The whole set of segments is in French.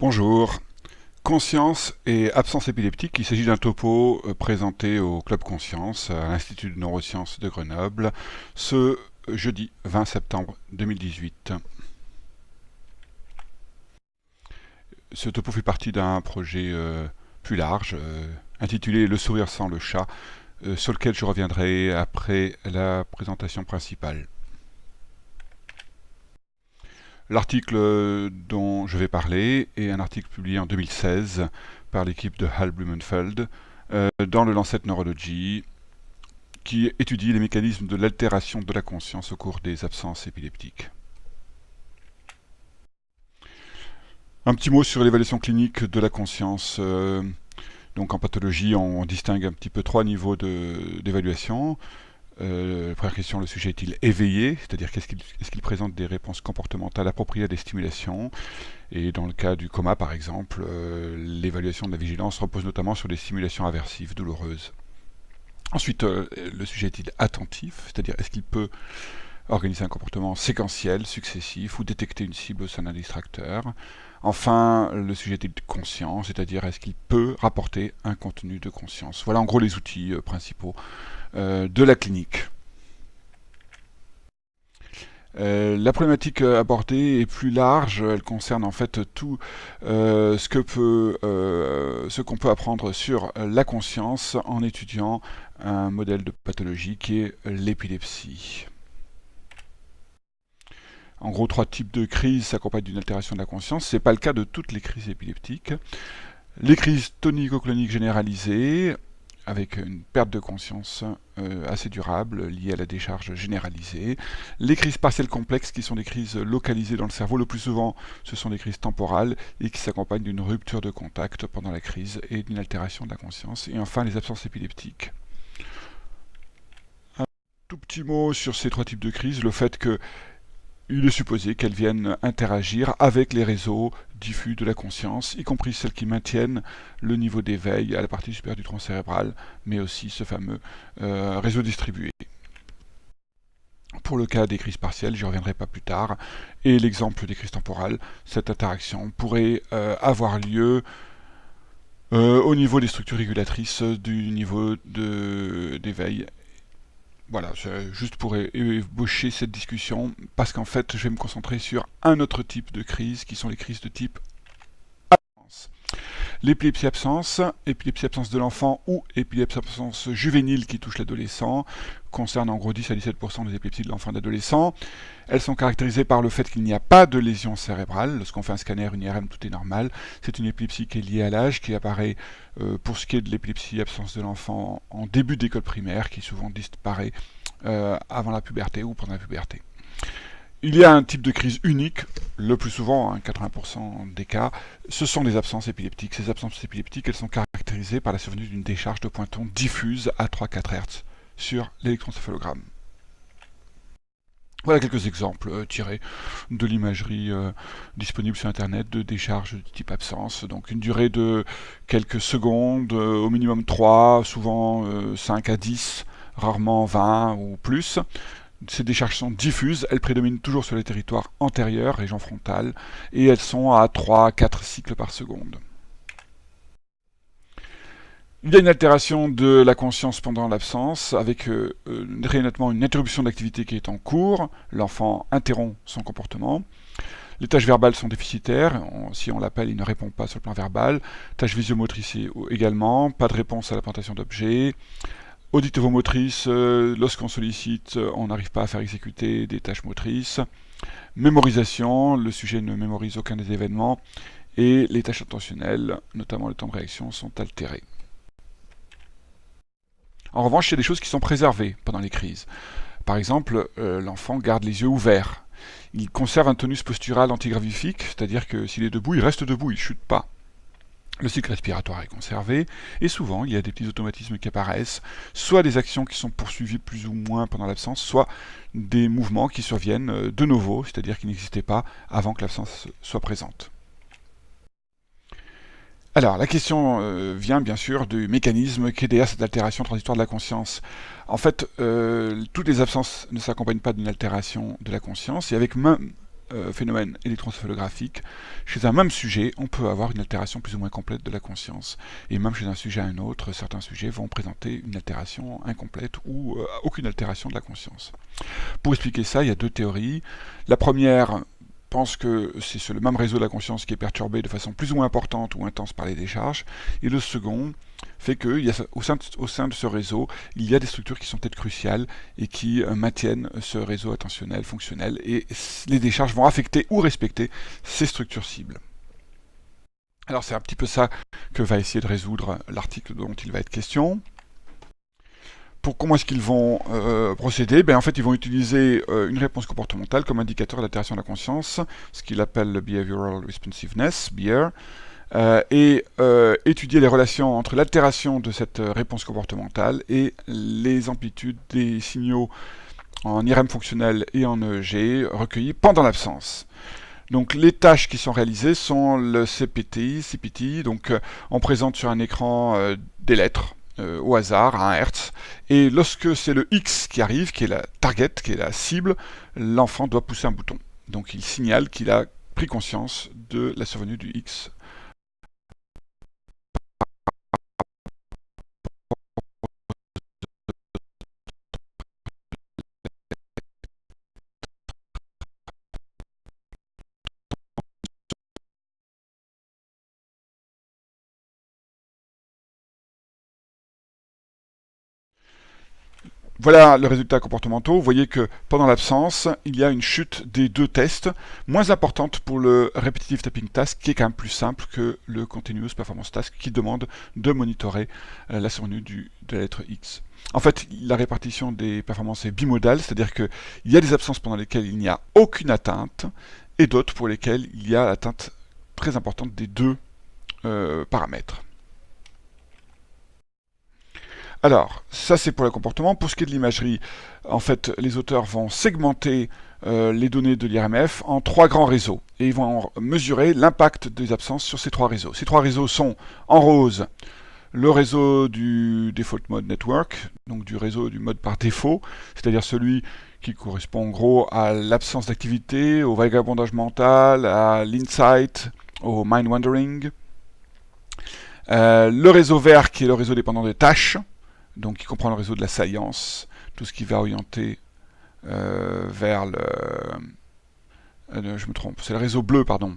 Bonjour. Conscience et absence épileptique, il s'agit d'un topo présenté au Club Conscience à l'Institut de neurosciences de Grenoble ce jeudi 20 septembre 2018. Ce topo fait partie d'un projet plus large intitulé Le sourire sans le chat, sur lequel je reviendrai après la présentation principale. L'article dont je vais parler est un article publié en 2016 par l'équipe de Hal Blumenfeld dans le Lancet Neurology, qui étudie les mécanismes de l'altération de la conscience au cours des absences épileptiques. Un petit mot sur l'évaluation clinique de la conscience. Donc en pathologie, on distingue un petit peu trois niveaux d'évaluation. La première question, le sujet est-il éveillé, c'est-à-dire est-ce qu'il présente des réponses comportementales appropriées à des stimulations. Et dans le cas du coma par exemple, l'évaluation de la vigilance repose notamment sur des stimulations aversives douloureuses. Ensuite, le sujet est-il attentif, c'est-à-dire est-ce qu'il peut organiser un comportement séquentiel, successif, ou détecter une cible au sein d'un distracteur. Enfin, le sujet est-il conscient, c'est-à-dire est-ce qu'il peut rapporter un contenu de conscience. Voilà en gros les outils principaux de la clinique. La problématique abordée est plus large, elle concerne en fait tout ce qu'on peut apprendre sur la conscience en étudiant un modèle de pathologie qui est l'épilepsie. En gros, trois types de crises s'accompagnent d'une altération de la conscience. Ce n'est pas le cas de toutes les crises épileptiques. Les crises tonico-cloniques généralisées, avec une perte de conscience assez durable liée à la décharge généralisée. Les crises partielles complexes, qui sont des crises localisées dans le cerveau. Le plus souvent, ce sont des crises temporales et qui s'accompagnent d'une rupture de contact pendant la crise et d'une altération de la conscience. Et enfin, les absences épileptiques. Un tout petit mot sur ces trois types de crises. Le fait que il est supposé qu'elles viennent interagir avec les réseaux diffus de la conscience, y compris celles qui maintiennent le niveau d'éveil à la partie supérieure du tronc cérébral, mais aussi ce fameux réseau distribué. Pour le cas des crises partielles, j'y reviendrai pas plus tard, et l'exemple des crises temporales, cette interaction pourrait avoir lieu au niveau des structures régulatrices du niveau d'éveil. Voilà, juste pour ébaucher cette discussion, parce qu'en fait, je vais me concentrer sur un autre type de crise, qui sont les crises de type absence. L'épilepsie absence de l'enfant ou épilepsie absence juvénile qui touche l'adolescent, concerne en gros 10 à 17% des épilepsies de l'enfant et de l'adolescent. Elles sont caractérisées par le fait qu'il n'y a pas de lésion cérébrale. Lorsqu'on fait un scanner, une IRM, tout est normal. C'est une épilepsie qui est liée à l'âge, qui apparaît pour ce qui est de l'épilepsie absence de l'enfant en début d'école primaire, qui souvent disparaît avant la puberté ou pendant la puberté. Il y a un type de crise unique, le plus souvent, 80% des cas, ce sont les absences épileptiques. Ces absences épileptiques, elles sont caractérisées par la survenue d'une décharge de pointons diffuse à 3-4 Hz sur l'électroencéphalogramme. Voilà quelques exemples tirés de l'imagerie disponible sur Internet de décharge de type absence. Donc une durée de quelques secondes, au minimum 3, souvent 5 à 10, rarement 20 ou plus. Ces décharges sont diffuses, elles prédominent toujours sur les territoires antérieurs, région frontale, et elles sont à 3 à 4 cycles par seconde. Il y a une altération de la conscience pendant l'absence, avec très nettement une interruption d'activité qui est en cours. L'enfant interrompt son comportement. Les tâches verbales sont déficitaires, si on l'appelle, il ne répond pas sur le plan verbal. Tâches visiomotrices également, pas de réponse à la présentation d'objets. Auditivo-motrice, lorsqu'on sollicite, on n'arrive pas à faire exécuter des tâches motrices. Mémorisation, le sujet ne mémorise aucun des événements. Et les tâches attentionnelles, notamment le temps de réaction, sont altérées. En revanche, il y a des choses qui sont préservées pendant les crises. Par exemple, l'enfant garde les yeux ouverts. Il conserve un tonus postural antigravifique, c'est-à-dire que s'il est debout, il reste debout, il ne chute pas. Le cycle respiratoire est conservé, et souvent il y a des petits automatismes qui apparaissent, soit des actions qui sont poursuivies plus ou moins pendant l'absence, soit des mouvements qui surviennent de novo, c'est-à-dire qui n'existaient pas avant que l'absence soit présente. Alors, la question vient bien sûr du mécanisme qui est derrière cette altération transitoire de la conscience. En fait, toutes les absences ne s'accompagnent pas d'une altération de la conscience, et avec phénomène électroencéphalographique, chez un même sujet, on peut avoir une altération plus ou moins complète de la conscience. Et même chez un sujet à un autre, certains sujets vont présenter une altération incomplète ou aucune altération de la conscience. Pour expliquer ça, il y a deux théories. La première pense que c'est le même réseau de la conscience qui est perturbé de façon plus ou moins importante ou intense par les décharges, et le second fait que au sein de ce réseau, il y a des structures qui sont peut-être cruciales et qui maintiennent ce réseau attentionnel fonctionnel, et les décharges vont affecter ou respecter ces structures cibles. Alors c'est un petit peu ça que va essayer de résoudre l'article dont il va être question. Comment est-ce qu'ils vont procéder? En fait, ils vont utiliser une réponse comportementale comme indicateur d'altération de la conscience, ce qu'il appelle le Behavioral Responsiveness, BR, et étudier les relations entre l'altération de cette réponse comportementale et les amplitudes des signaux en IRM fonctionnel et en EEG recueillis pendant l'absence. Donc les tâches qui sont réalisées sont le CPT, donc on présente sur un écran des lettres, au hasard, à 1 Hz, et lorsque c'est le X qui arrive, qui est la target, qui est la cible, l'enfant doit pousser un bouton. Donc il signale qu'il a pris conscience de la survenue du X. Voilà le résultat comportementaux. Vous voyez que pendant l'absence, il y a une chute des deux tests, moins importante pour le Repetitive Tapping Task, qui est quand même plus simple que le Continuous Performance Task, qui demande de monitorer la survenue de la lettre X. En fait, la répartition des performances est bimodale, c'est-à-dire qu'il y a des absences pendant lesquelles il n'y a aucune atteinte, et d'autres pour lesquelles il y a l'atteinte très importante des deux paramètres. Alors, ça c'est pour le comportement. Pour ce qui est de l'imagerie, en fait, les auteurs vont segmenter les données de l'IRMF en 3 grands réseaux. Et ils vont mesurer l'impact des absences sur ces 3 réseaux. Ces 3 réseaux sont, en rose, le réseau du Default Mode Network, donc du réseau du mode par défaut, c'est-à-dire celui qui correspond en gros à l'absence d'activité, au vagabondage mental, à l'insight, au mind wandering. Le réseau vert qui est le réseau dépendant des tâches, donc qui comprend le réseau de la science, tout ce qui va orienter vers le... je me trompe, c'est le réseau bleu, pardon.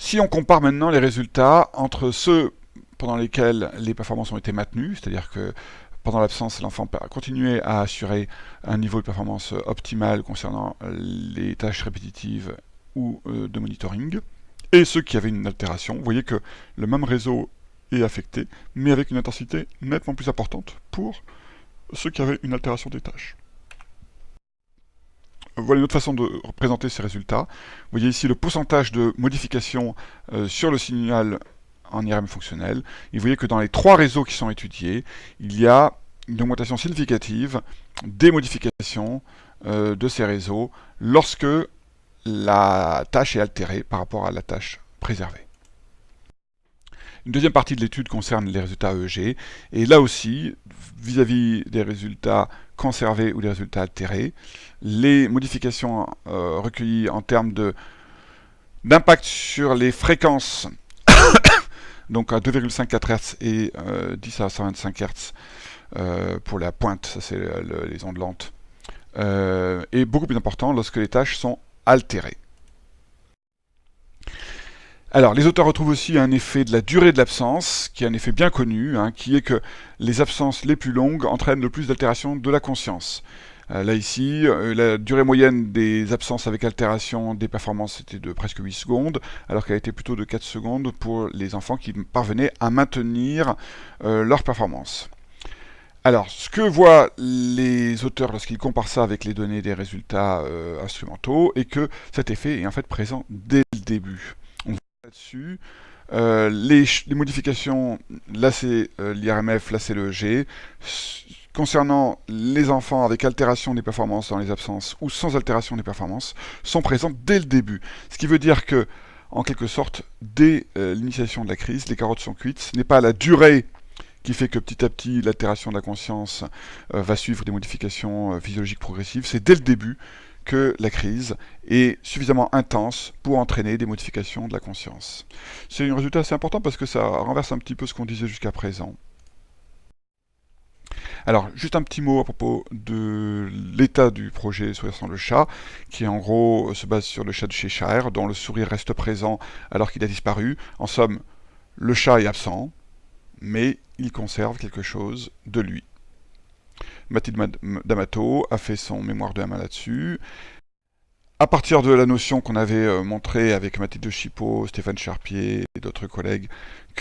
Si on compare maintenant les résultats entre ceux pendant lesquels les performances ont été maintenues, c'est-à-dire que pendant l'absence, l'enfant a continué à assurer un niveau de performance optimal concernant les tâches répétitives ou de monitoring, et ceux qui avaient une altération, vous voyez que le même réseau est affecté, mais avec une intensité nettement plus importante pour ceux qui avaient une altération des tâches. Voilà une autre façon de représenter ces résultats. Vous voyez ici le pourcentage de modification sur le signal en IRM fonctionnel. Et vous voyez que dans les 3 réseaux qui sont étudiés, il y a une augmentation significative des modifications de ces réseaux lorsque la tâche est altérée par rapport à la tâche préservée. Une deuxième partie de l'étude concerne les résultats EEG, et là aussi, vis-à-vis des résultats conservés ou des résultats altérés, les modifications recueillies en termes d'impact sur les fréquences, donc à 2,54 Hz et 10 à 125 Hz pour la pointe, ça c'est les ondes lentes, est beaucoup plus important lorsque les tâches sont altérées. Alors, les auteurs retrouvent aussi un effet de la durée de l'absence, qui est un effet bien connu, qui est que les absences les plus longues entraînent le plus d'altération de la conscience. Là ici, la durée moyenne des absences avec altération des performances était de presque 8 secondes, alors qu'elle était plutôt de 4 secondes pour les enfants qui parvenaient à maintenir leur performance. Alors, ce que voient les auteurs lorsqu'ils comparent ça avec les données des résultats instrumentaux, est que cet effet est en fait présent dès le début. On voit là-dessus les modifications, là c'est l'IRMF, là c'est le EEG, concernant les enfants avec altération des performances dans les absences ou sans altération des performances, sont présentes dès le début. Ce qui veut dire que, en quelque sorte, dès l'initiation de la crise, les carottes sont cuites. Ce n'est pas la durée qui fait que petit à petit l'altération de la conscience va suivre des modifications physiologiques progressives. C'est dès le début que la crise est suffisamment intense pour entraîner des modifications de la conscience. C'est un résultat assez important parce que ça renverse un petit peu ce qu'on disait jusqu'à présent. Alors, juste un petit mot à propos de l'état du projet Sourire sans le chat, qui en gros se base sur le chat de Cheshire, dont le sourire reste présent alors qu'il a disparu. En somme, le chat est absent, mais il conserve quelque chose de lui. Mathilde D'Amato a fait son mémoire de 1 là-dessus. À partir de la notion qu'on avait montrée avec Mathilde Chipot, Stéphane Charpier et d'autres collègues,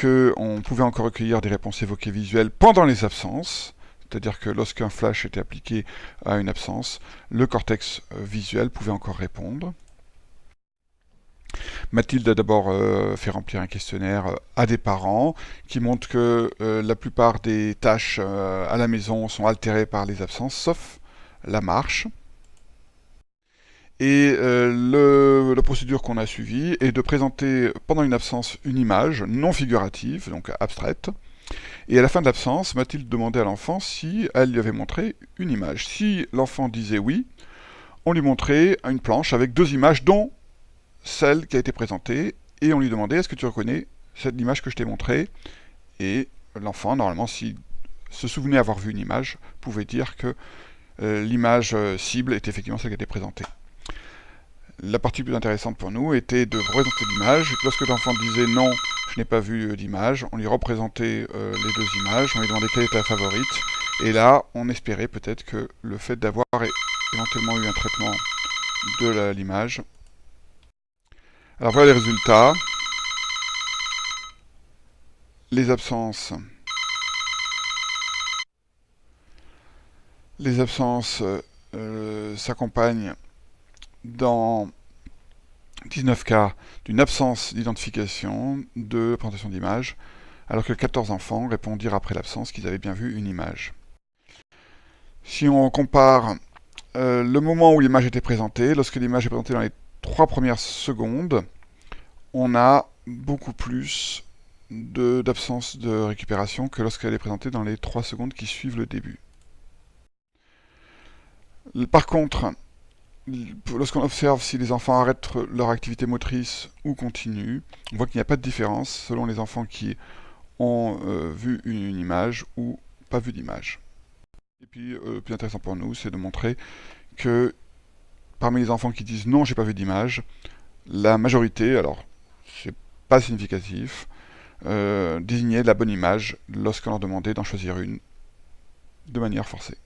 qu'on pouvait encore recueillir des réponses évoquées visuelles pendant les absences, c'est-à-dire que lorsqu'un flash était appliqué à une absence, le cortex visuel pouvait encore répondre. Mathilde a d'abord fait remplir un questionnaire à des parents qui montre que la plupart des tâches à la maison sont altérées par les absences, sauf la marche. Et la procédure qu'on a suivie est de présenter pendant une absence une image non figurative, donc abstraite. Et à la fin de l'absence, Mathilde demandait à l'enfant si elle lui avait montré une image. Si l'enfant disait oui, on lui montrait une planche avec 2 images, dont celle qui a été présentée, et on lui demandait est-ce que tu reconnais cette image que je t'ai montrée. Et l'enfant, normalement, s'il se souvenait avoir vu une image, pouvait dire que l'image cible était effectivement celle qui a été présentée. La partie plus intéressante pour nous était de représenter l'image. Lorsque l'enfant disait non, je n'ai pas vu d'image, on lui représentait les 2 images, on lui demandait quelle était la favorite, et là, on espérait peut-être que le fait d'avoir éventuellement eu un traitement de l'image. Alors voilà les résultats. Les absences. Les absences s'accompagnent dans 19 cas d'une absence d'identification de présentation d'image, alors que 14 enfants répondirent après l'absence qu'ils avaient bien vu une image. Si on compare le moment où l'image était présentée, lorsque l'image est présentée dans les 3 premières secondes, on a beaucoup plus d'absence de récupération que lorsqu'elle est présentée dans les 3 secondes qui suivent le début. Par contre, lorsqu'on observe si les enfants arrêtent leur activité motrice ou continuent, on voit qu'il n'y a pas de différence selon les enfants qui ont vu une image ou pas vu d'image. Et puis, le plus intéressant pour nous, c'est de montrer que parmi les enfants qui disent non, j'ai pas vu d'image, la majorité, alors c'est pas significatif, désignait la bonne image lorsqu'on leur demandait d'en choisir une de manière forcée.